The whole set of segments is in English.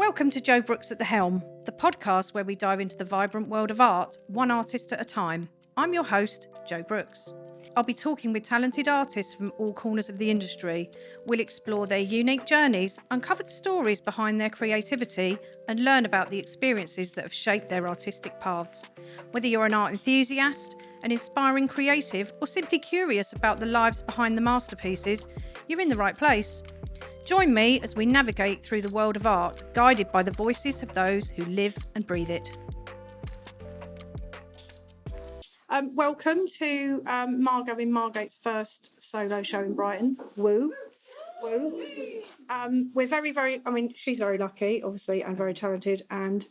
Welcome to Joe Brooks at the Helm, the podcast where we dive into the vibrant world of art, one artist at a time. I'm your host, Joe Brooks. I'll be talking with talented artists from all corners of the industry. We'll explore their unique journeys, uncover the stories behind their creativity, and learn about the experiences that have shaped their artistic paths. Whether you're an art enthusiast, an inspiring creative, or simply curious about the lives behind the masterpieces, you're in the right place. Join me as we navigate through the world of art, guided by the voices of those who live and breathe it. Welcome to Margo In Margate's first solo show in Brighton. Woo. Woo. We're she's very lucky, obviously, and very talented, and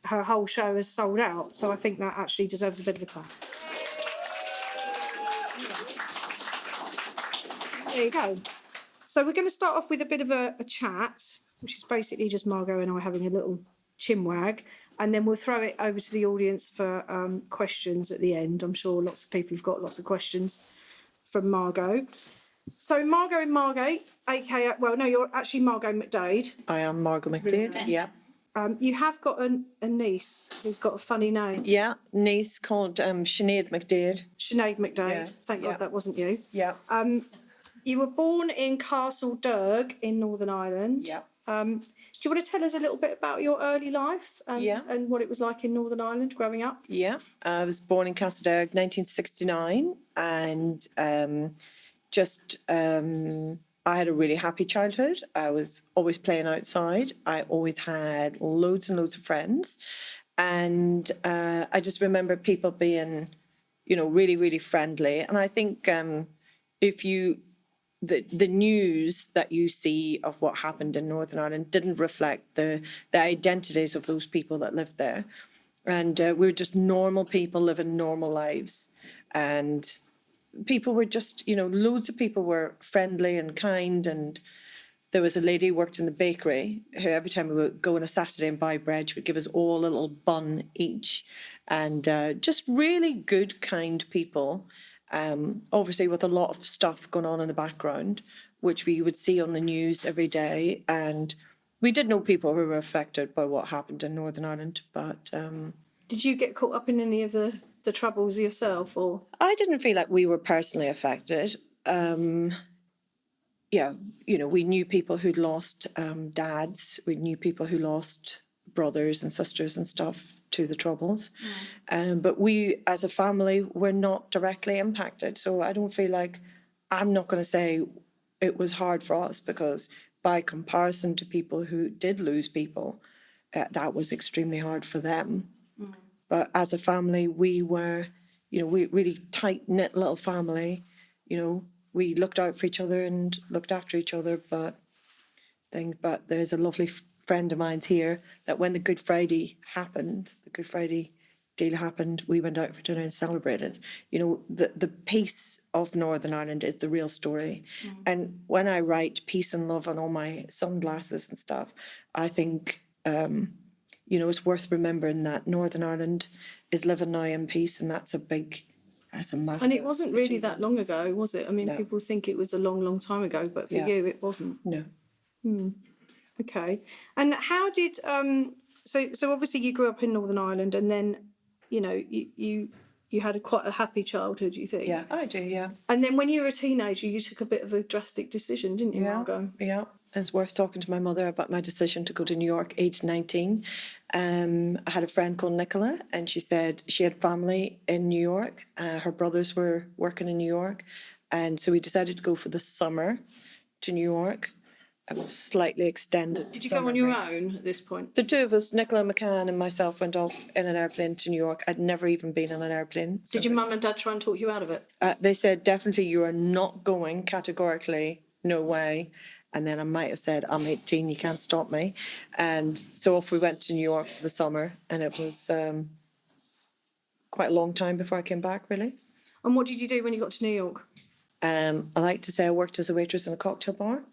her whole show has sold out, so I think that actually deserves a bit of a clap. There you go. So we're going to start off with a bit of a chat, which is basically just Margo and I having a little chinwag, and then we'll throw it over to the audience for questions at the end. I'm sure lots of people have got lots of questions from Margo. So Margo In Margate, aka, well, no, you're actually Margo McDade. I am Margo McDade, yeah. You have got a niece who's got a funny name. Yeah, niece called Sinead McDade. Sinead McDade. Yeah, Thank God that wasn't you. Yeah. You were born in Castle Derg in Northern Ireland. Yeah. Do you want to tell us a little bit about your early life and what it was like in Northern Ireland growing up? Yeah, I was born in Castle Derg, 1969, and I had a really happy childhood. I was always playing outside. I always had loads and loads of friends, and I just remember people being, really, really friendly. And I think the news that you see of what happened in Northern Ireland didn't reflect the identities of those people that lived there. And we were just normal people living normal lives. And people were just, loads of people were friendly and kind. And there was a lady who worked in the bakery who every time we would go on a Saturday and buy bread, she would give us all a little bun each. And just really good, kind people. Obviously with a lot of stuff going on in the background, which we would see on the news every day. And we did know people who were affected by what happened in Northern Ireland. But did you get caught up in any of the troubles yourself? Or I didn't feel like we were personally affected. We knew people who'd lost dads. We knew people who lost brothers and sisters and stuff to the troubles. But we as a family were not directly impacted. So I don't feel like, I'm not going to say it was hard for us, because by comparison to people who did lose people, that was extremely hard for them. But as a family, we were, we really tight-knit little family. We looked out for each other and looked after each other. But there's a lovely friend of mine's here that when the Good Friday deal happened, we went out for dinner and celebrated. The peace of Northern Ireland is the real story. And when I write peace and love on all my sunglasses and stuff, I think it's worth remembering that Northern Ireland is living now in peace, and that's a massive. And it wasn't really that long ago, was it? I mean, no. People think it was a long, long time ago, but for you, it wasn't. No. Okay. And how did so obviously you grew up in Northern Ireland, and then you had quite a happy childhood, you think? Yeah, I do. Yeah. And then when you were a teenager, you took a bit of a drastic decision, didn't you, Margo? Yeah. It's worth talking to my mother about my decision to go to New York, age 19. I had a friend called Nicola, and she said she had family in New York. Her brothers were working in New York, and so we decided to go for the summer to New York. It was slightly extended. Did you go on your own at this point? The two of us, Nicola McCann and myself, went off in an airplane to New York. I'd never even been on an airplane. Did your mum and dad try and talk you out of it? They said, definitely you are not going, categorically, no way. And then I might have said, I'm 18, you can't stop me. And so off we went to New York for the summer, and it was quite a long time before I came back, really. And what did you do when you got to New York? I like to say I worked as a waitress in a cocktail bar.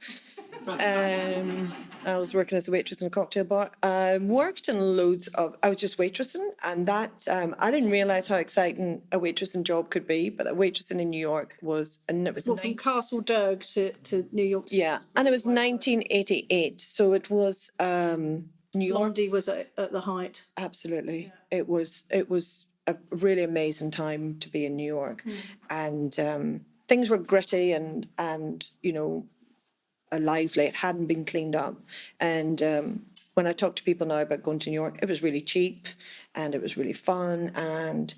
I was working as a waitress in a cocktail bar. I worked in I was just waitressing, and that, I didn't realise how exciting a waitressing job could be, but a waitressing in New York was, and it was... from Castle Derg to New York City? Yeah, and it was 1988, so it was New York, Blondie was at the height. absolutely. Yeah. It was a really amazing time to be in New York, and things were gritty and lively. It hadn't been cleaned up, and when I talk to people now about going to New York, it was really cheap, and it was really fun, and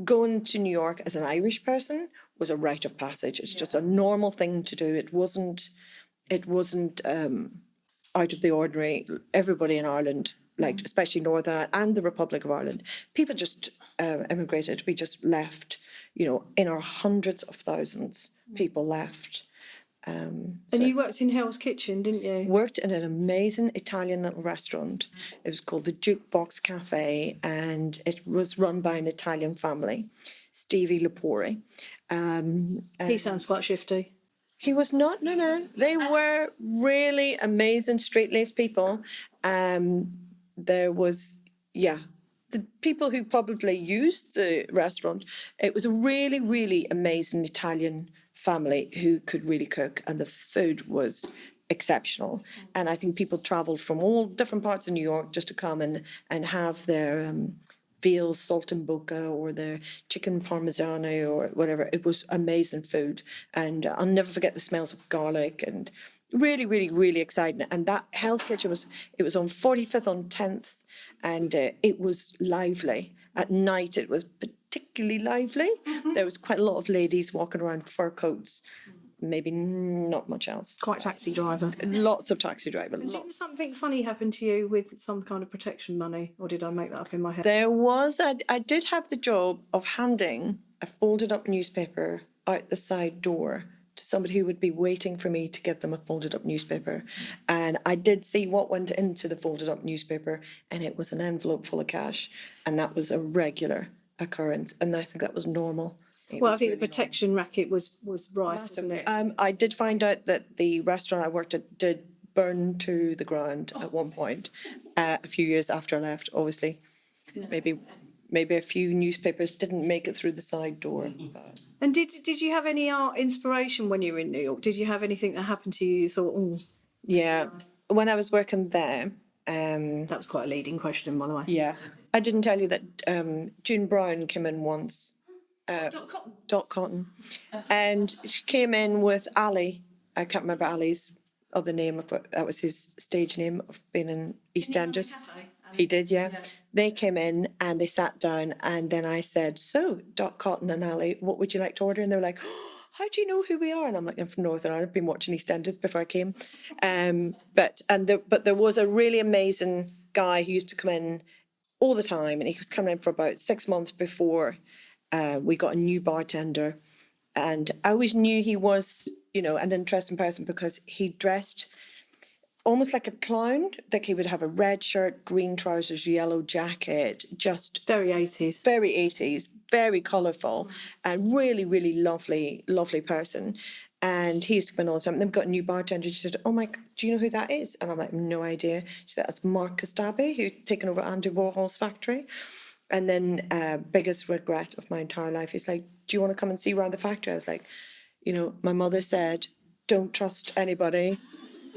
going to New York as an Irish person was a rite of passage. It's just a normal thing to do. It wasn't out of the ordinary. Everybody in Ireland, like especially Northern Ireland and the Republic of Ireland, people just immigrated. We just left, in our hundreds of thousands, people left. And you worked in Hell's Kitchen, didn't you? Worked in an amazing Italian little restaurant. It was called the Jukebox Cafe, and it was run by an Italian family, Stevie Lepori. He sounds quite shifty. He was not. No. They were really amazing straight-laced people. There was, the people who probably used the restaurant. It was a really, really amazing Italian family who could really cook, and the food was exceptional. And I think people travelled from all different parts of New York just to come and have their veal saltimbocca or their chicken parmigiano or whatever. It was amazing food, and I'll never forget the smells of garlic, and really, really, really exciting. And that Hell's Kitchen was on 45th on 10th, and it was lively. At night it was particularly lively. There was quite a lot of ladies walking around fur coats, maybe not much else. Quite taxi driver. Lots of taxi drivers. Didn't something funny happen to you with some kind of protection money, or did I make that up in my head? There was, I did have the job of handing a folded up newspaper out the side door to somebody who would be waiting for me to give them a folded up newspaper. And I did see what went into the folded up newspaper, and it was an envelope full of cash. And that was a regular occurrence. And I think that was normal. Well, I think the protection racket was rife, wasn't it? I did find out that the restaurant I worked at did burn to the ground at one point, a few years after I left, obviously. Maybe a few newspapers didn't make it through the side door. But... And did you have any art inspiration when you were in New York? Did you have anything that happened to you thought, oh... Yeah, when I was working there... that was quite a leading question, by the way. Yeah. I didn't tell you that June Brown came in once. Dot Cotton. And she came in with Ali. I can't remember Ali's other name. That was his stage name of being in EastEnders. He did, yeah. They came in and they sat down, and then I said, so, Dot Cotton and Ali, what would you like to order? And they were like, oh, how do you know who we are? And I'm like, I'm from Northern Ireland. I've been watching EastEnders before I came. But there was a really amazing guy who used to come in all the time, and he was coming in for about 6 months before we got a new bartender. And I always knew he was, an interesting person because he dressed almost like a clown. Like he would have a red shirt, green trousers, yellow jacket, just... Very 80s. Very 80s, very colourful, and really, really lovely, lovely person. And he used to come in all the time. And then we got a new bartender. She said, oh my, do you know who that is? And I'm like, no idea. She said, that's Mark Kastabi, who'd taken over Andy Warhol's factory. And then biggest regret of my entire life, he's like, do you want to come and see around the factory? I was like, my mother said, don't trust anybody.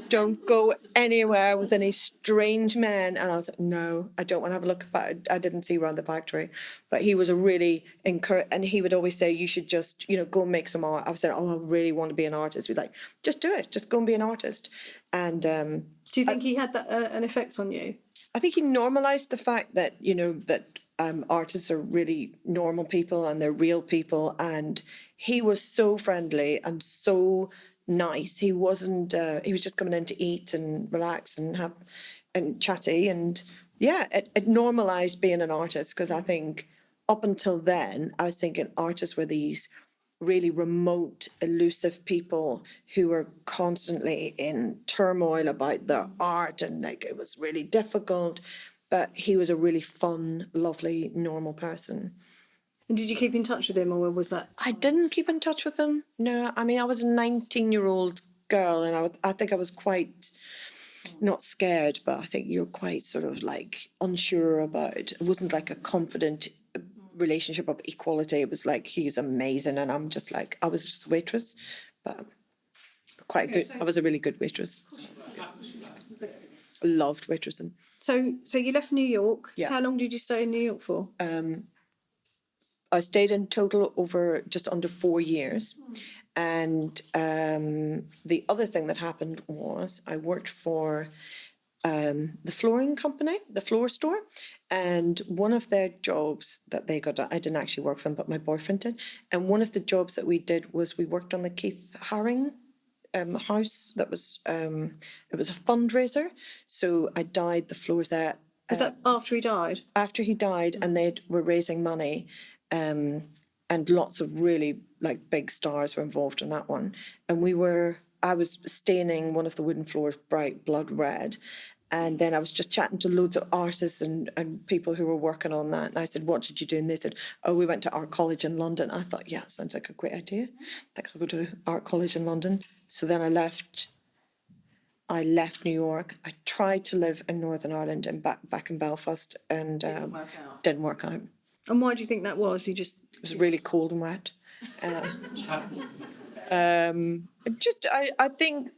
Don't go anywhere with any strange men. And I was like, no, I don't want to have a look. But I didn't see around the factory. But he was a really and he would always say, you should just, go and make some art. I was saying, oh, I really want to be an artist. We'd like, just do it. Just go and be an artist. And do you think he had that an effect on you? I think he normalised the fact that, that artists are really normal people and they're real people. And he was so friendly and so nice. He wasn't, he was just coming in to eat and relax and have and chatty. And yeah, it normalised being an artist, because I think up until then, I was thinking artists were these really remote, elusive people who were constantly in turmoil about their art, and like it was really difficult. But he was a really fun, lovely, normal person. And did you keep in touch with him, or was that... I didn't keep in touch with him. No, I mean, I was a 19-year-old girl, and I think I was quite, not scared, but I think you're quite sort of like unsure about it. It wasn't like a confident relationship of equality. It was like, he's amazing, and I'm just like, I was just a waitress, but quite good. I was a really good waitress. Loved waitressing. So you left New York. Yeah. How long did you stay in New York for? I stayed in total over just under 4 years. And the other thing that happened was I worked for the flooring company, the floor store. And one of their jobs that they got, I didn't actually work for them, but my boyfriend did. And one of the jobs that we did was we worked on the Keith Haring house. That was, it was a fundraiser. So I dyed the floors there. Was that after he died? After he died, and they were raising money, and lots of really like big stars were involved in that one. And I was staining one of the wooden floors bright blood red. And then I was just chatting to loads of artists and people who were working on that. And I said, what did you do? And they said, oh, we went to art college in London. I thought, yeah, sounds like a great idea. I think I'll go to art college in London. So then I left New York. I tried to live in Northern Ireland and back in Belfast, and didn't work out. And why do you think that was? It was really cold and wet. I think,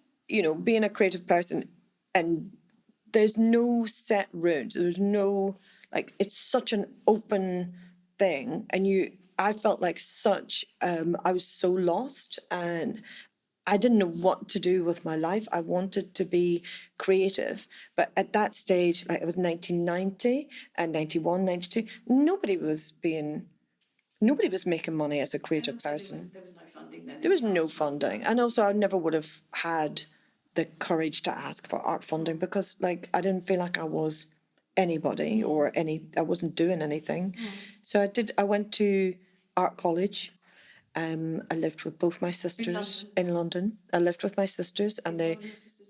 being a creative person, and there's no set route. There's no, it's such an open thing. And I felt like I was so lost, and I didn't know what to do with my life. I wanted to be creative. But at that stage, it was 1990 and 91, 92, nobody was making money as a creative person. There was no funding then. There was no funding. And also I never would have had the courage to ask for art funding because I didn't feel like I was anybody I wasn't doing anything. So I went to art college. I lived with both my sisters in London. I lived with my sisters, and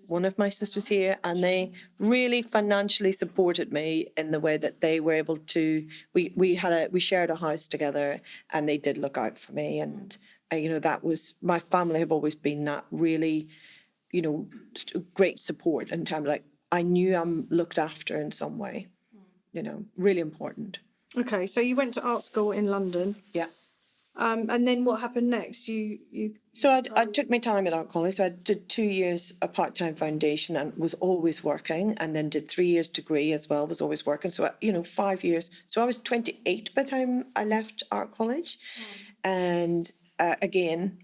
one of my sisters here, and they really financially supported me in the way that they were able to. We shared a house together, and they did look out for me. And that was, my family have always been that really, great support in terms of I knew I'm looked after in some way. Really important. Okay, so you went to art school in London. Yeah. And then what happened next? So I took my time at art college. So I did 2 years a part-time foundation and was always working, and then did 3 years degree as well, was always working. So, 5 years. So I was 28 by the time I left art college. And again,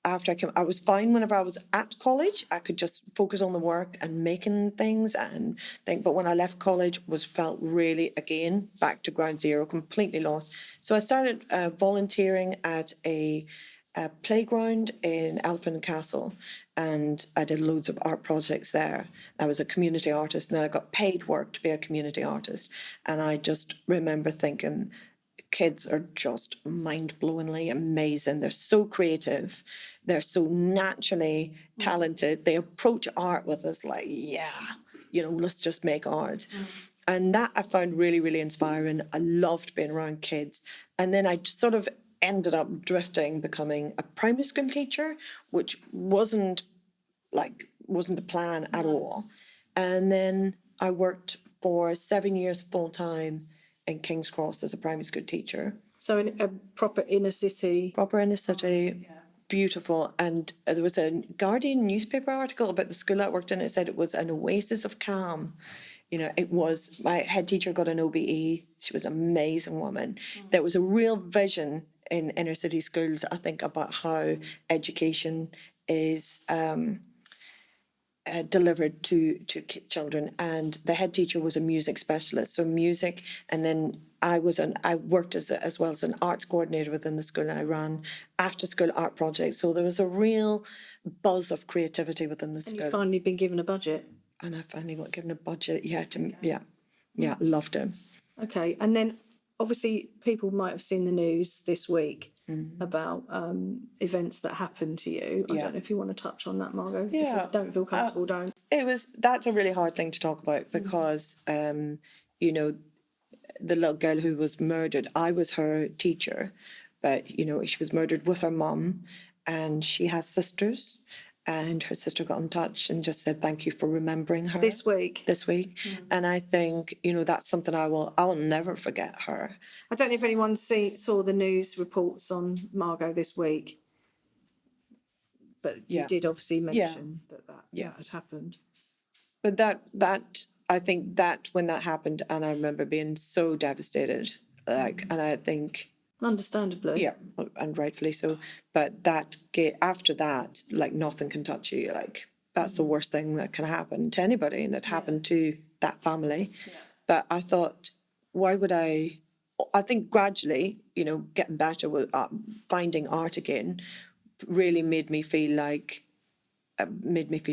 after I was fine whenever I was at college. I could just focus on the work and making things and think. But when I left college, felt really, again, back to ground zero, completely lost. So I started volunteering at a playground in Elephant and Castle, and I did loads of art projects there. I was a community artist, and then I got paid work to be a community artist. And I just remember thinking, kids are just mind-blowingly amazing. They're so creative. They're so naturally talented. They approach art with us let's just make art. And that I found really, really inspiring. I loved being around kids. And then I sort of ended up becoming a primary school teacher, which wasn't a plan at all. And then I worked for 7 years full-time in King's Cross as a primary school teacher. So in a proper inner city. Beautiful. And there was a Guardian newspaper article about the school I worked in. It said it was an oasis of calm. It was, my head teacher got an OBE. She was an amazing woman. There was a real vision in inner city schools, I think, about how education is delivered to children. And the head teacher was a music specialist, so music. And then I worked as well as an arts coordinator within the school, and I ran after school art projects. So there was a real buzz of creativity within the school. And you've finally been given a budget. And I finally got given a budget. Yeah, loved it. Okay, and then obviously people might have seen the news this week about events that happened to you. I don't know if you want to touch on that, Margo. Yeah. If you don't feel comfortable, don't. That's a really hard thing to talk about because, the little girl who was murdered, I was her teacher, but, she was murdered with her mum, and she has sisters. And her sister got in touch and just said, thank you for remembering her. This week. And I think, that's something I will never forget her. I don't know if anyone saw the news reports on Margo this week, but you did obviously mention that had happened. But I think that when that happened, and I remember being so devastated, and I think, Understandably. yeah, and rightfully so. But after that, like nothing can touch you. Like that's the worst thing that can happen to anybody, and it happened to that family. But I thought, why would I? I think gradually, getting better with finding art again, really made me feel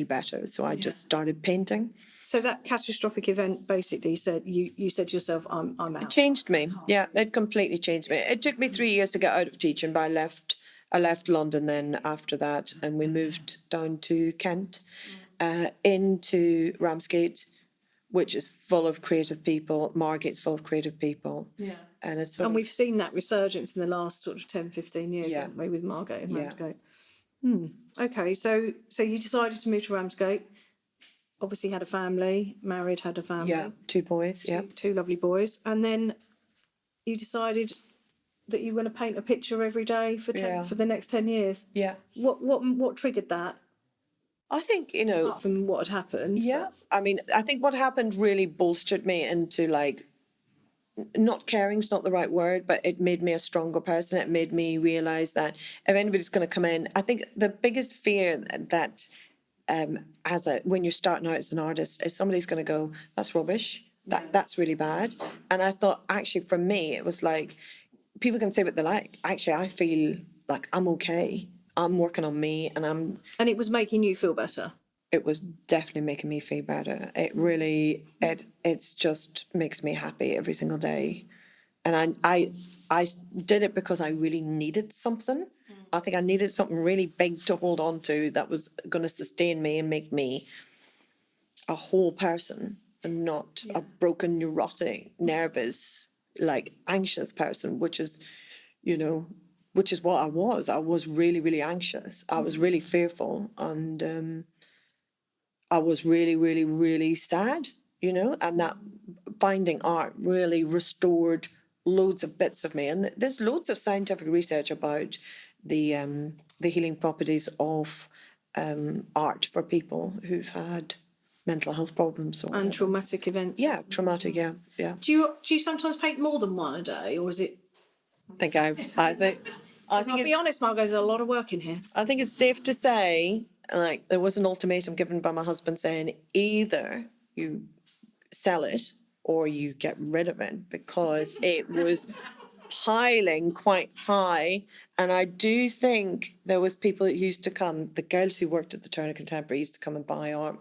better. So I just started painting. So that catastrophic event basically said you said to yourself, I'm out. It changed me. Yeah, it completely changed me. It took me 3 years to get out of teaching, but I left London then after that, and we moved down to Kent, into Ramsgate, which is full of creative people. Margate's full of creative people. Yeah. And it's And we've seen that resurgence in the last sort of 10, 15 years, Yeah. haven't we, with Margo in Yeah. Margate. Okay, so you decided to move to Ramsgate. Obviously had a family, married, had a family. Yeah, 2 boys, yeah. Two lovely boys. And then you decided that you were going to paint a picture every day for for the next 10 years. Yeah. What triggered that, I think, apart from what had happened? yeah. I mean, I think what happened really bolstered me into not caring's not the right word, but it made me a stronger person. It made me realize that if anybody's going to come in, I think the biggest fear that when you're starting out as an artist is somebody's going to go, that's rubbish. That's really bad. And I thought, actually, for me, it was like, people can say what they like. Actually, I feel like I'm okay. I'm working on me, and it was making you feel better. it was definitely making me feel better. It really, it's just makes me happy every single day. And I did it because I really needed something. I think I needed something really big to hold on to that was going to sustain me and make me a whole person, and not a broken, neurotic, nervous, anxious person, which is what I was. I was really, really anxious. I was really fearful, and I was really, really, really sad, and that finding art really restored loads of bits of me. And there's loads of scientific research about the healing properties of art for people who've had mental health problems or And traumatic events. Yeah, traumatic. Yeah. Do you sometimes paint more than one a day, or is it? I think I'll be honest, Margo, there's a lot of work in here. I think it's safe to say, there was an ultimatum given by my husband saying either you sell it or you get rid of it, because it was piling quite high. And I do think there was people that used to come, the girls who worked at the Turner Contemporary used to come and buy art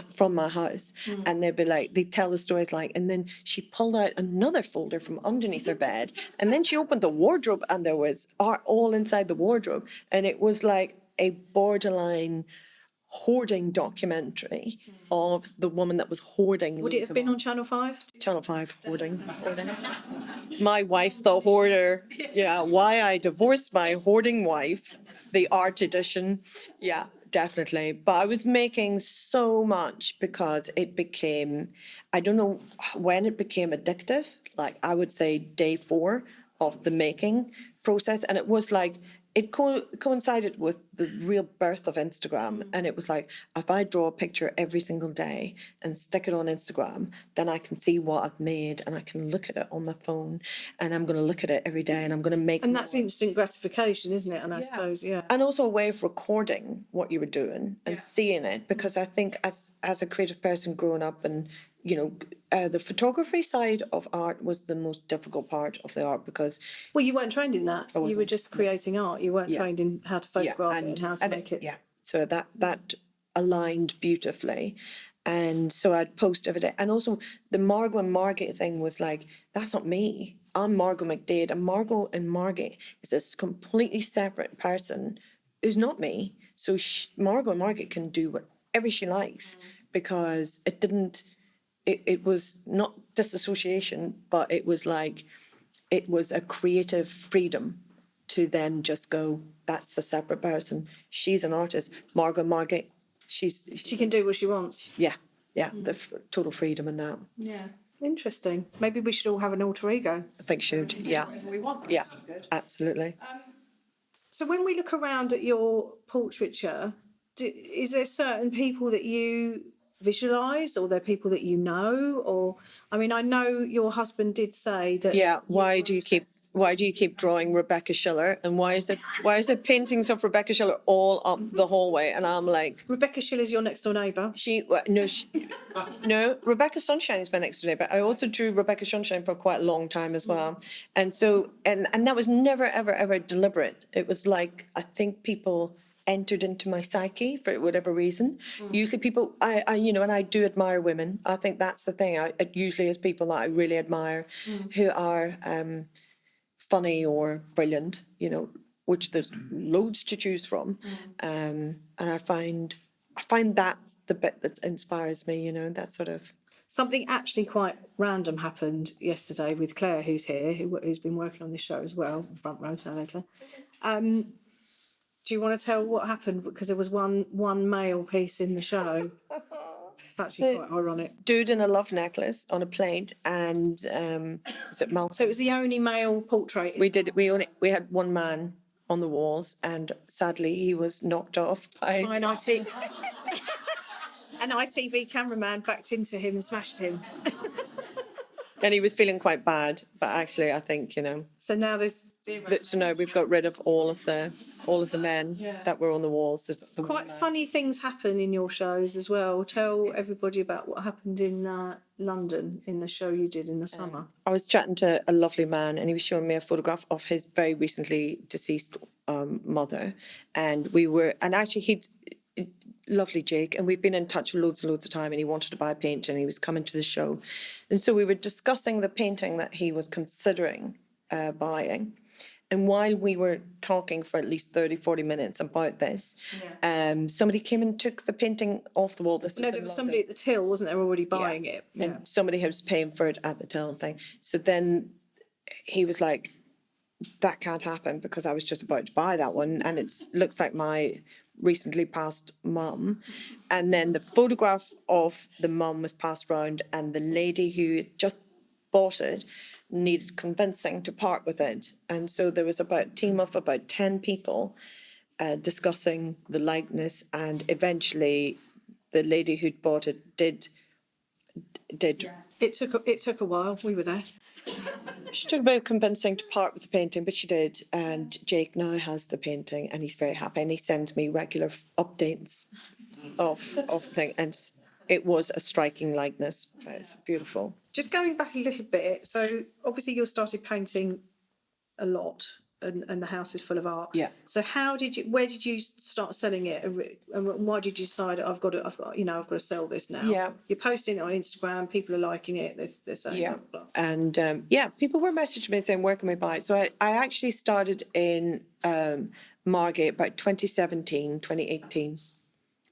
from my house, and they'd be like, they'd tell the stories and then she pulled out another folder from underneath her bed, and then she opened the wardrobe and there was art all inside the wardrobe, and it was like a borderline hoarding documentary of the woman that was hoarding. Would it have been on Channel 5? Channel 5, hoarding. My wife, the hoarder. Yeah, why I divorced my hoarding wife, the art edition. Yeah, definitely. But I was making so much because it became, I don't know when it became addictive. I would say day 4 of the making process. And it was it coincided with the real birth of Instagram. And it was if I draw a picture every single day and stick it on Instagram, then I can see what I've made and I can look at it on my phone, and I'm going to look at it every day, and I'm going to make. And that's instant gratification, isn't it? And I suppose, yeah. And also a way of recording what you were doing and seeing it, because I think as a creative person growing up, and the photography side of art was the most difficult part of the art, because Well, you weren't trained in that. You were just creating art. You weren't trained in how to photograph it and how to make it. Yeah, so that aligned beautifully. And so I'd post every day. And also the Margo In Margate thing was that's not me. I'm Margo McDade, and Margo In Margate is this completely separate person who's not me. So Margo In Margate can do whatever she likes, because it was not disassociation, but it was a creative freedom to then just go, that's a separate person. She's an artist. Margo In Margate, She can do what she wants. yeah, the total freedom in that. Yeah. Interesting. Maybe we should all have an alter ego. I think should, yeah. If we want. Yeah, absolutely. So when we look around at your portraiture, is there certain people that you visualise, or they're people that you know? Or, I mean, I know your husband did say that. Yeah, why do you keep drawing Rebecca Schiller, and why is there paintings of Rebecca Schiller all up the hallway? And I'm like, Rebecca Schiller's your next door neighbour. No, Rebecca Sunshine is my next door neighbour. I also drew Rebecca Sunshine for quite a long time as well, and so and that was never ever deliberate. It was like, I think people entered into my psyche for whatever reason. Usually people, I and I do admire women. I think that's the thing. It usually is people that I really admire, who are funny or brilliant, which there's loads to choose from. And I find that the bit that inspires me, that sort of. Something actually quite random happened yesterday with Claire, who's here, who's been working on this show as well, front row, so Claire. Do you want to tell what happened? Because there was one male piece in the show. It's actually quite ironic. Dude in a love necklace on a plate, and was it Malcolm? So it was the only male portrait. We had one man on the walls, and sadly he was knocked off by An ITV cameraman backed into him and smashed him. and he was feeling quite bad. But actually, I think So now there's zero. So now we've got rid of all of the men that were on the walls. There's Quite funny things happen in your shows as well. Tell everybody about what happened in London in the show you did in the summer. I was chatting to a lovely man, and he was showing me a photograph of his very recently deceased mother, and actually lovely Jake, and we've been in touch loads and loads of time, and he wanted to buy a paint, and he was coming to the show, and so we were discussing the painting that he was considering buying. And while we were talking for at least 30-40 minutes about this, somebody came and took the painting off the wall. There was somebody at the till, wasn't there, already buying it? Yeah. And somebody was paying for it at the till and thing. So then he was like, that can't happen, because I was just about to buy that one, and it looks like my recently passed mum. And then the photograph of the mum was passed around, and the lady who had just bought it needed convincing to part with it. And so there was a team of about 10 people discussing the likeness, and eventually the lady who'd bought it did. It took a while. We were there. She took a bit of convincing to part with the painting, but she did. And Jake now has the painting, and he's very happy, and he sends me regular updates of things. And it was a striking likeness. It's beautiful. Just going back a little bit, so obviously you started painting a lot, and the house is full of art. Yeah. So where did you start selling it, and why did you decide I've got to sell this now? Yeah. You're posting it on Instagram, people are liking it, they're saying blah, blah. And people were messaging me saying, where can we buy it? So I actually started in Margate about 2017, 2018.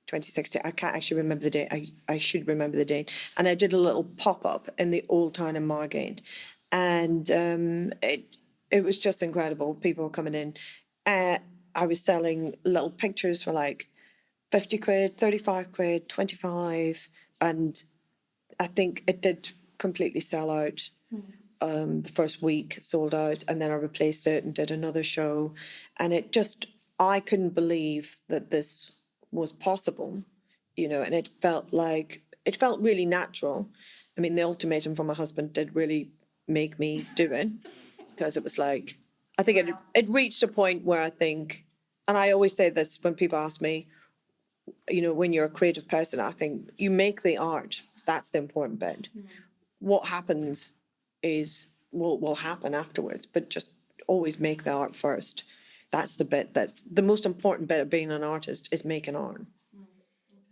2016. I can't actually remember the date. I should remember the date. And I did a little pop-up in the old town in Margate. And it was just incredible. People were coming in. I was selling little pictures for like 50 quid, 35 quid, 25. And I think it did completely sell out. The first week sold out, and then I replaced it and did another show. And I couldn't believe that this was possible, and it felt really natural. I mean, the ultimatum from my husband did really make me do it, because it was like, I think it reached a point where I think, and I always say this when people ask me, when you're a creative person, I think you make the art. That's the important bit. What happens will happen afterwards, but just always make the art first. That's the bit that's the most important bit of being an artist, is making art.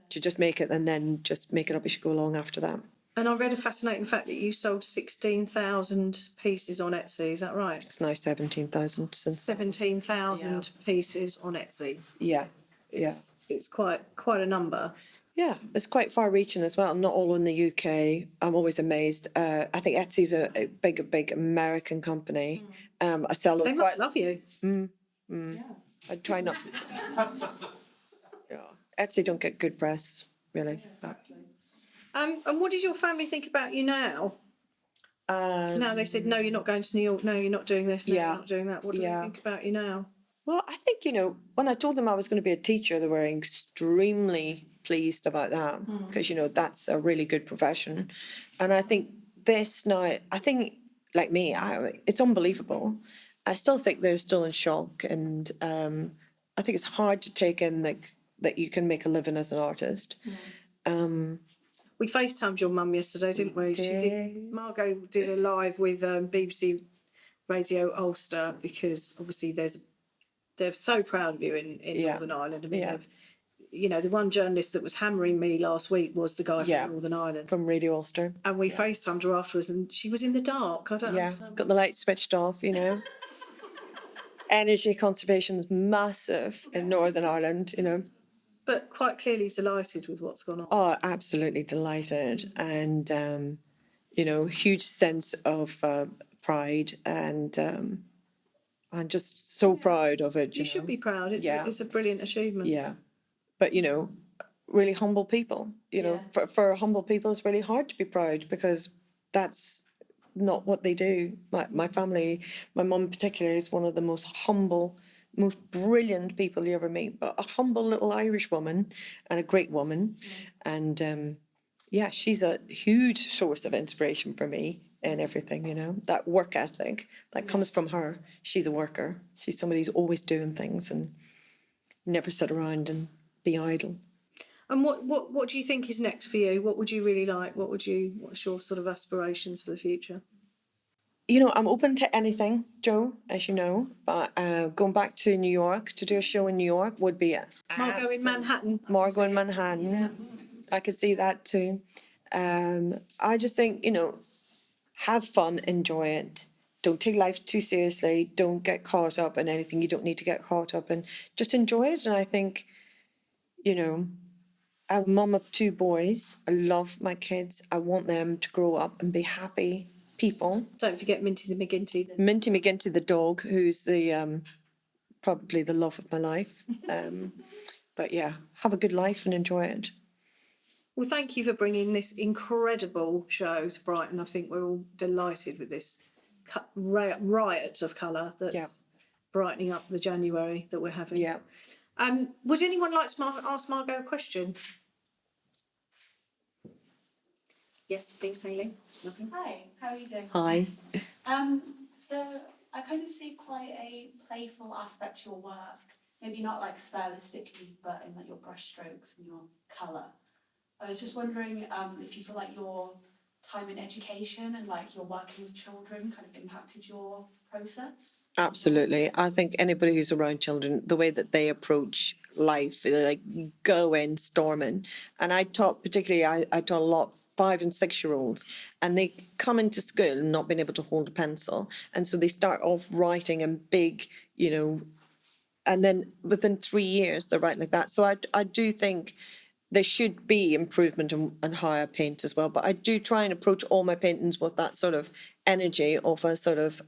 To just make it, and then just make it up as you go along after that. And I read a fascinating fact that you sold 16,000 pieces on Etsy, is that right? It's now 17,000 since. 17,000 pieces on Etsy. Yeah. It's quite a number. Yeah, it's quite far-reaching as well. Not all in the UK. I'm always amazed. I think Etsy's a big American company. I sell. They must love you. I try not to. Etsy don't get good press, really. Exactly. And what does your family think about you now? Now they said, no, you're not going to New York. No, you're not doing this. No, you're not doing that. What do they think about you now? Well, I think, when I told them I was going to be a teacher, they were extremely pleased about that because, you know, that's a really good profession. And I think this now, I think, like me, it's unbelievable. I still think they're still in shock. And I think it's hard to take in that you can make a living as an artist. We FaceTimed your mum yesterday, didn't we? Margo did a live with BBC Radio Ulster because obviously they're so proud of you in Northern Ireland. I mean, you know, the one journalist that was hammering me last week was the guy from Northern Ireland. From Radio Ulster. And we FaceTimed her afterwards and she was in the dark. I don't understand. Got the lights switched off, you know. Energy conservation is massive in Northern Ireland, you know. But quite clearly delighted with what's gone on. Oh, absolutely delighted. And, you know, huge sense of pride. And I'm just so proud of it. You should be proud. It's a brilliant achievement. Yeah. But, you know, really humble people. You know, for humble people, it's really hard to be proud because that's not what they do. My family, my mum particularly, is one of the most humble, most brilliant people you ever meet, but a humble little Irish woman and a great woman. And she's a huge source of inspiration for me in everything, you know, that work ethic that comes from her. She's a worker. She's somebody who's always doing things and never sit around and be idle. And what do you think is next for you? What would you really like? What's your sort of aspirations for the future? You know, I'm open to anything, Joe, as you know, but going back to New York to do a show in New York would be it. Margo in Manhattan. Margo in Manhattan. Yeah. I could see that too. I just think, you know, have fun, enjoy it. Don't take life too seriously. Don't get caught up in anything you don't need to get caught up in. Just enjoy it. And I think, you know, I'm a mum of 2 boys. I love my kids. I want them to grow up and be happy people. Don't forget Minty McGinty. Minty McGinty, the dog, who's the probably the love of my life. But yeah, have a good life and enjoy it. Well, thank you for bringing this incredible show to Brighton. I think we're all delighted with this riot of colour that's brightening up the January that we're having. Yeah. Would anyone like to ask Margo a question? Yes, please, Hayley. Hi, how are you doing? Hi. So I kind of see quite a playful aspect to your work. Maybe not like stylistically, but in like your brush strokes and your colour. I was just wondering if you feel like your time in education and like your working with children kind of impacted your process? Absolutely. I think anybody who's around children, the way that they approach life, they like go in storming. And I taught particularly, I taught a lot 5 and 6 year olds, and they come into school not being able to hold a pencil. And so they start off writing in big, you know, and then within 3 years they're writing like that. So I do think there should be improvement in how I paint as well. But I do try and approach all my paintings with that sort of energy of a sort of,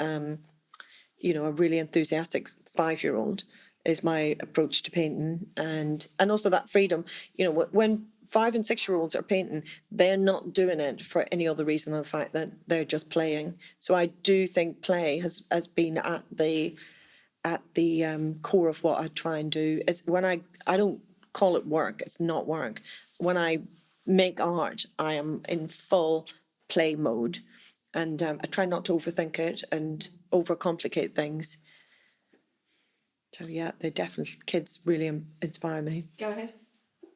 you know, a really enthusiastic 5-year-old is my approach to painting. And also that freedom, you know, when 5 and 6 year olds are painting, they're not doing it for any other reason than the fact that they're just playing. So I do think play has been at the core of what I try and do. Is when I don't call it work, it's not work. When I make art, I am in full play mode, and I try not to overthink it and overcomplicate things. So yeah, they definitely, kids really inspire me. Go ahead.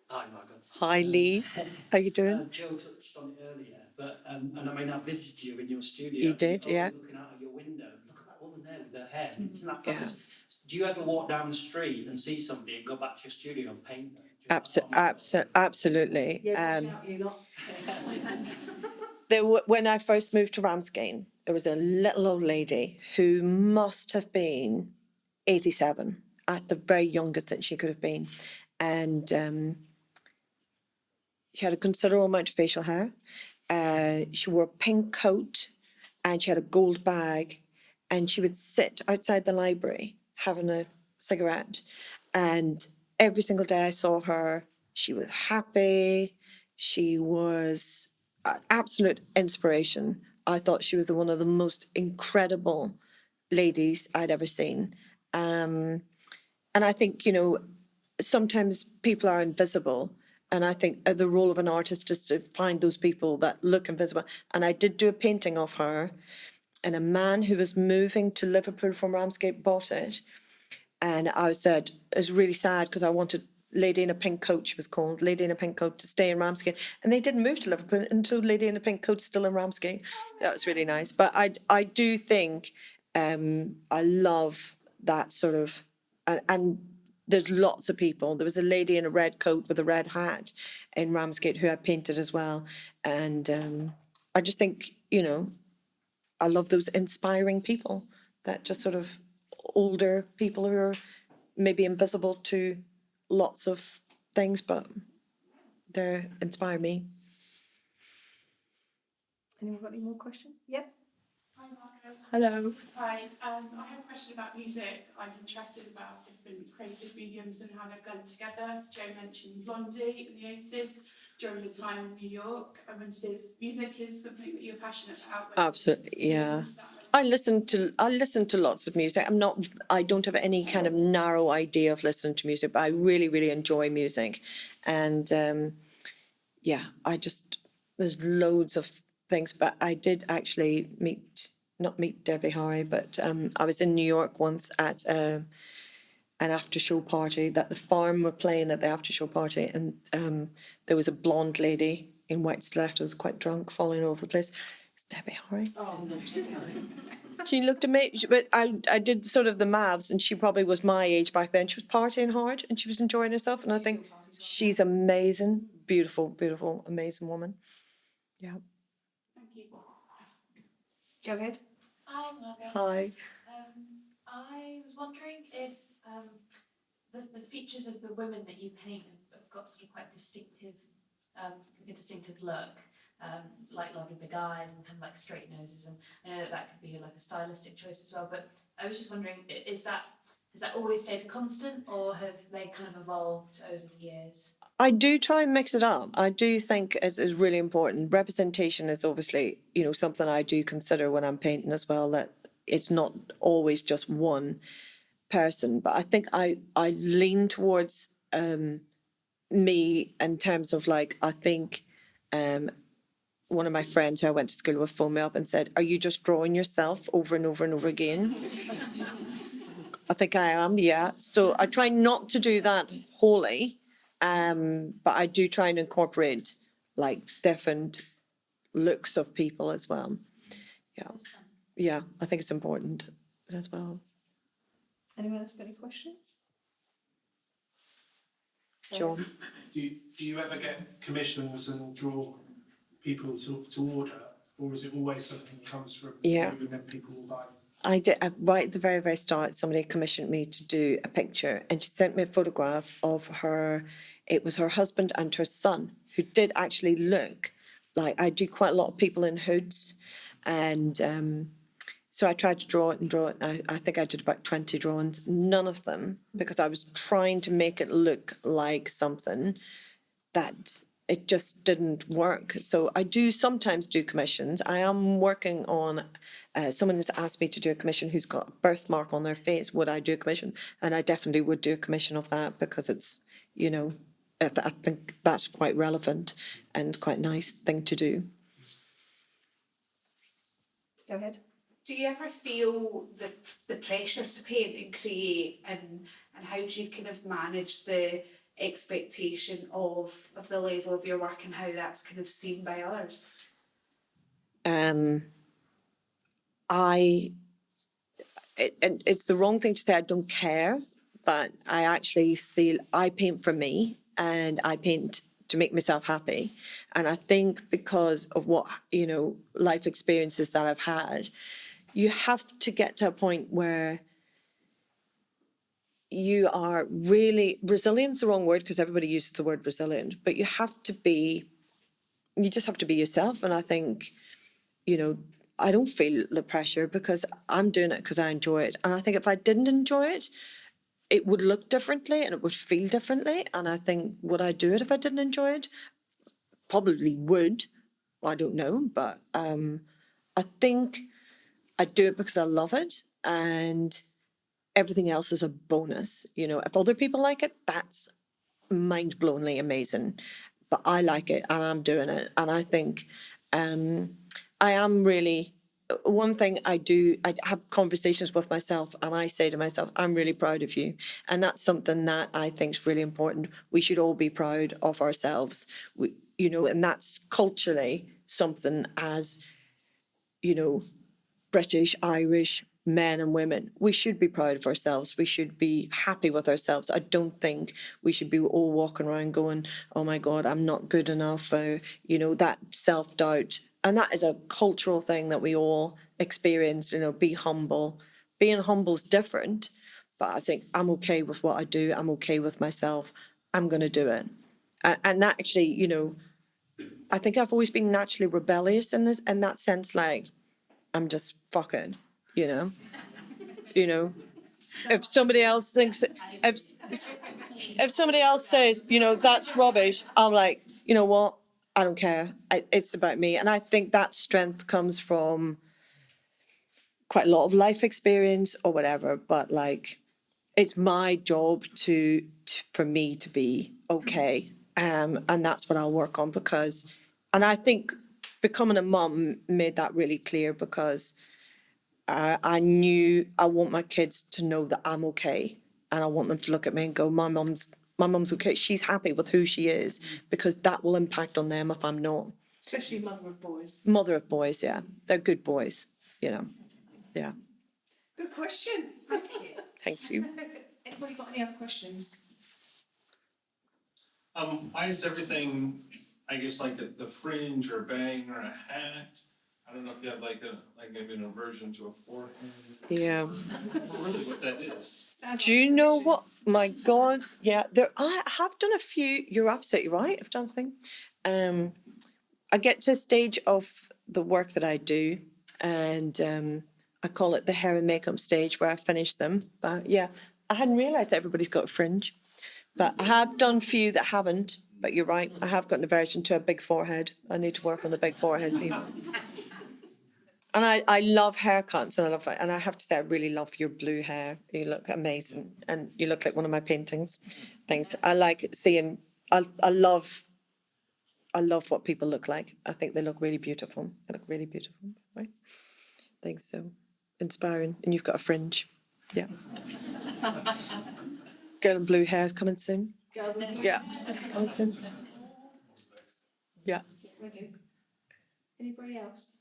Hi, Margo. Hi, Lee. How you doing? Joe touched on it earlier, but and I mean, I visited you in your studio. You did, yeah. Looking out of your window, look at that woman there with her hair. Isn't that fabulous? Do you ever walk down the street and see somebody and go back to your studio and paint them? Absolutely. Yeah, shout you lot. When I first moved to Ramsgate, there was a little old lady who must have been 87, at the very youngest that she could have been. And she had a considerable amount of facial hair. She wore a pink coat and she had a gold bag. And she would sit outside the library having a cigarette. And every single day I saw her, she was happy. She was an absolute inspiration. I thought she was one of the most incredible ladies I'd ever seen. And I think, you know, sometimes people are invisible And I think the role of an artist is to find those people that look invisible. And I did do a painting of her, and a man who was moving to Liverpool from Ramsgate bought it. And I said, it was really sad because I wanted Lady in a Pink Coat, she was called, Lady in a Pink Coat, to stay in Ramsgate. And they didn't move to Liverpool until Lady in a Pink Coat's still in Ramsgate. That was really nice. But I do think I love that sort of, and there's lots of people. There was a lady in a red coat with a red hat in Ramsgate who I painted as well. And I just think, I love those inspiring people, that just sort of older people who are maybe invisible to lots of things, but they inspire me. Anyone got any more questions? Yep. Hi, Margo. Hello. Hi, I have a question about music. I'm interested about different creative mediums and how they've gone together. Joe mentioned Blondie in the 80s during your time in New York. I wondered if music is something that you're passionate about. Absolutely, yeah. I listen to lots of music. I don't have any kind of narrow idea of listening to music, but I really, really enjoy music. And there's loads of things, but I did actually not meet Debbie Harry, but I was in New York once at an after show party that the Farm were playing at the after show party, and there was a blonde lady in white stilettos, quite drunk, falling all over the place. It's Debbie Harry. Oh, not too telling. She looked amazing, but I did sort of the maths, and she probably was my age back then. She was partying hard and she was enjoying herself, and I think she's amazing, beautiful, beautiful, amazing woman. Yeah. Thank you. Go ahead. Hi, Margo. Hi. I was wondering if the features of the women that you paint have got sort of quite distinctive, like a distinctive look, like lovely big eyes and kind of like straight noses, and I know that could be like a stylistic choice as well. But I was just wondering, has that always stayed a constant, or have they kind of evolved over the years? I do try and mix it up. I do think it's really important. Representation is obviously, something I do consider when I'm painting as well, that it's not always just one person. But I think I lean towards me in terms of I think one of my friends who I went to school with phoned me up and said, "Are you just drawing yourself over and over and over again?" I think I am, yeah. So I try not to do that wholly. But I do try and incorporate different looks of people as well. Yeah. Yeah, I think it's important as well. Anyone else got any questions? John? Do you ever get commissions and draw people to order, or is it always something that comes from you and then people will buy? I did, right at the very, very start, somebody commissioned me to do a picture, and she sent me a photograph of her. It was her husband and her son, who did actually look like, I do quite a lot of people in hoods. And so I tried to draw it. And I think I did about 20 drawings, none of them, because I was trying to make it look like something that it just didn't work. So I do sometimes do commissions. I am working on, someone has asked me to do a commission who's got a birthmark on their face. Would I do a commission? And I definitely would do a commission of that, because it's, I think that's quite relevant and quite nice thing to do. Go ahead. Do you ever feel the pressure to paint and create, and how do you kind of manage the expectation of the level of your work and how that's kind of seen by others? It's the wrong thing to say I don't care, but I actually feel I paint for me, and I paint to make myself happy. And I think because of what, life experiences that I've had, you have to get to a point where you are really, resilient's the wrong word because everybody uses the word resilient, but you just have to be yourself. And I think, I don't feel the pressure because I'm doing it because I enjoy it. And I think if I didn't enjoy it, it would look differently and it would feel differently. And I think, would I do it if I didn't enjoy it? Probably would. I don't know. But I think I do it because I love it. And everything else is a bonus. If other people like it, that's mind-blowingly amazing, but I like it and I'm doing it. And I think I am really, one thing I do, I have conversations with myself and I say to myself, I'm really proud of you. And that's something that I think is really important. We should all be proud of ourselves, and that's culturally something as, British, Irish men and women, we should be proud of ourselves. We should be happy with ourselves. I don't think we should be all walking around going, oh my God, I'm not good enough. That self-doubt. And that is a cultural thing that we all experience, be humble. Being humble is different, but I think I'm okay with what I do. I'm okay with myself. I'm going to do it. And that actually, I think I've always been naturally rebellious in that sense, like, I'm just fucking, you know. If somebody else thinks, if somebody else says, that's rubbish, I'm like, you know what? I don't care. It's about me. And I think that strength comes from quite a lot of life experience or whatever. But like, it's my job for me to be okay. And that's what I'll work on and I think becoming a mum made that really clear because I knew I want my kids to know that I'm okay, and I want them to look at me and go, my mum's okay. She's happy with who she is, because that will impact on them if I'm not. Especially mother of boys. Mother of boys, yeah, they're good boys, yeah. Good question. Thank you. Thank you. Anybody got any other questions? Why is everything, I guess, like the fringe or a bang or a hat? I don't know if you have like maybe an aversion to a forehead, Yeah. or really what that is. Do you know what? My God, yeah. I have done a few. You're absolutely right. I've done a thing. I get to a stage of the work that I do, and I call it the hair and makeup stage, where I finish them. But yeah, I hadn't realised that everybody's got a fringe. But I have done few that haven't. But you're right. I have got an aversion to a big forehead. I need to work on the big forehead, people. And I love haircuts, and I have to say I really love your blue hair. You look amazing, and you look like one of my paintings. Thanks. I like seeing. I love what people look like. I think they look really beautiful. They look really beautiful, right? Thanks. So inspiring, and you've got a fringe. Yeah. Girl in blue hair is coming soon. Yeah, coming soon. Yeah. Anybody else?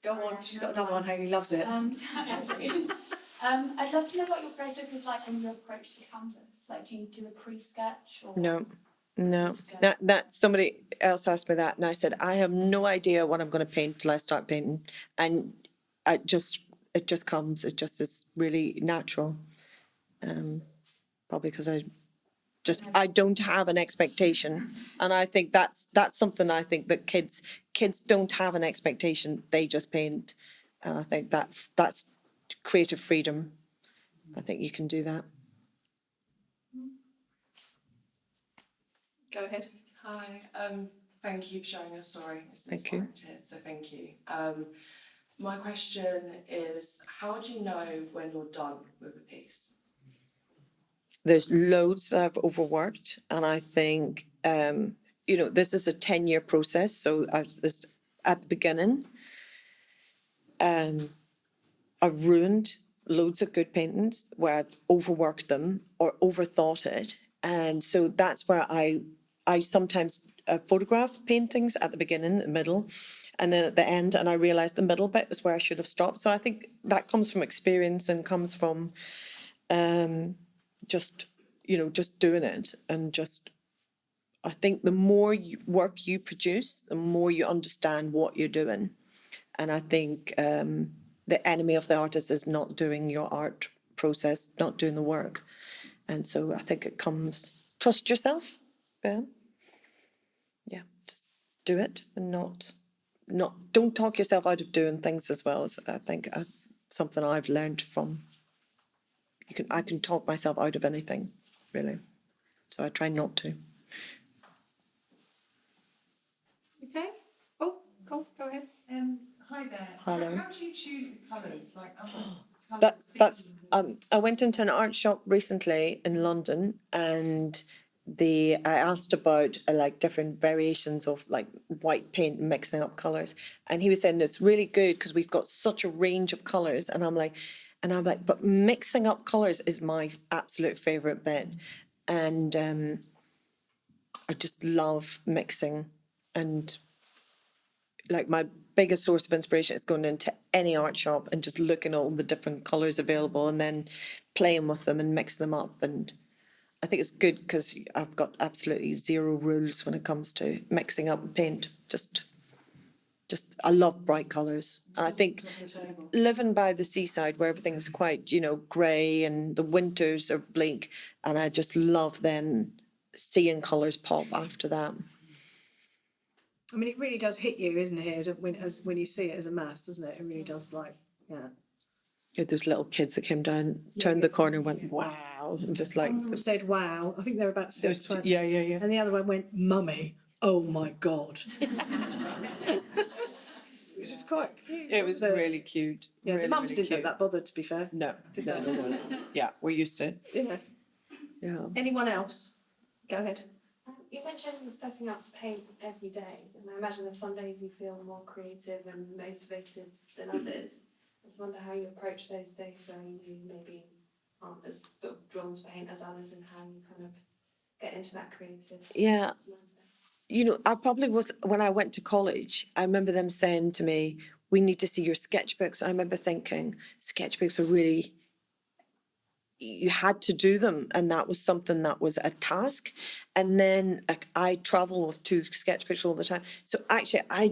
Go on, she's got another one, Hayley loves it. I'd love to know what your process is like when you approach the canvas. Like, do you do a pre-sketch or? No. That somebody else asked me that, and I said I have no idea what I'm going to paint till I start painting, and it just comes. It just is really natural. Probably because I don't have an expectation, and I think that's something I think that kids don't have an expectation. They just paint, and I think that's creative freedom. I think you can do that. Go ahead. Hi, thank you for sharing your story. It's Thank you. inspiring to hear, so thank you. My question is, how do you know when you're done with a piece? There's loads that I've overworked, and I think this is a 10-year process. So at the beginning, I've ruined loads of good paintings where I've overworked them or overthought it, and so that's where I sometimes photograph paintings at the beginning, the middle, and then at the end, and I realised the middle bit is where I should have stopped. So I think that comes from experience and comes from just doing it, and I think the more work you produce, the more you understand what you're doing. And I think the enemy of the artist is not doing your art process, not doing the work. And so I think it comes, trust yourself. Yeah, just do it, and don't talk yourself out of doing things as well. As I think something I've learned from. I can talk myself out of anything, really. So I try not to. Okay. Oh, go ahead. Hi there. Hello. How do you choose the colours? Like, That's I went into an art shop recently in London, and I asked about like different variations of like white paint and mixing up colours, and he was saying it's really good because we've got such a range of colours, and I'm like, but mixing up colours is my absolute favourite bit, and I just love mixing, and like my biggest source of inspiration is going into any art shop and just looking at all the different colours available and then playing with them and mixing them up. And I think it's good because I've got absolutely zero rules when it comes to mixing up paint. Just I love bright colours. And I think living by the seaside where everything's quite, grey and the winters are bleak, and I just love then seeing colours pop after that. I mean, it really does hit you, isn't it, when you see it as a mass, doesn't it? It really does, like, yeah. Yeah, those little kids that came down, turned the corner, went, wow, and just like... One of them said, wow. I think they were about 6. Yeah. And the other one went, mummy, oh my God. Which is quite cute. It was really cute. Yeah, really, the mums really didn't cute. look that bothered, to be fair. No. Yeah, we're used to it. Yeah. Yeah. Anyone else? Go ahead. You mentioned setting out to paint every day, and I imagine there's some days you feel more creative and motivated than others. I just wonder how you approach those days where you maybe aren't as sort of drawn to paint as others, and how you kind of get into that creative Yeah. mindset. I probably was, when I went to college, I remember them saying to me, we need to see your sketchbooks. I remember thinking, sketchbooks are really, you had to do them, and that was something that was a task. And then I travel with 2 sketchbooks all the time. So actually, I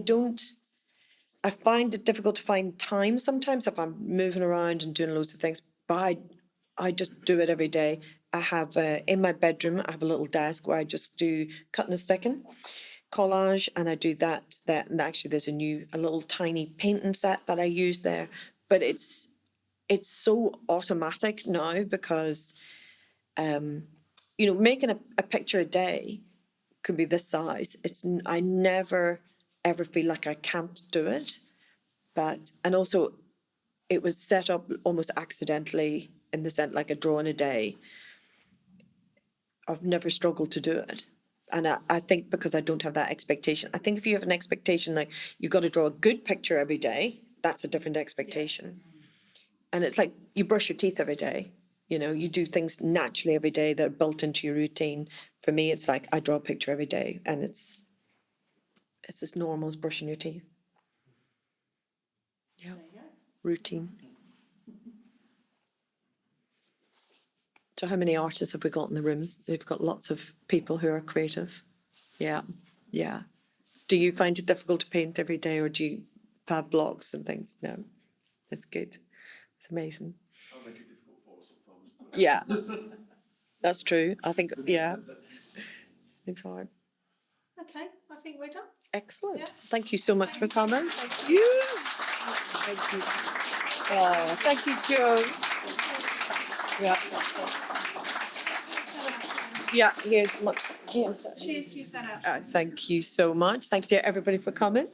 find it difficult to find time sometimes if I'm moving around and doing loads of things, but I just do it every day. I have, in my bedroom, I have a little desk where I just do cutting and sticking, collage, and I do that, and actually there's a little tiny painting set that I use there, but it's so automatic now because, making a picture a day could be this size. I never ever feel like I can't do it, and also it was set up almost accidentally in the sense like a drawing a day. I've never struggled to do it. And I think because I don't have that expectation. I think if you have an expectation like you've got to draw a good picture every day, that's a different expectation. And it's like you brush your teeth every day. You do things naturally every day that are built into your routine. For me, it's like I draw a picture every day, and it's as normal as brushing your teeth. Yeah, routine. So how many artists have we got in the room? We've got lots of people who are creative. Yeah. Do you find it difficult to paint every day, or do you have blocks and things? No, that's good. It's amazing. I'll make it difficult for us sometimes. Yeah, that's true. I think, yeah, it's hard. Okay, I think we're done. Excellent. Yeah. Thank you so much for coming. Thank you. Thank you. Oh, thank you, Joe. Yeah. Yeah, here's. Cheers to you, Sarah. Thank you so much. Thank you, everybody, for coming.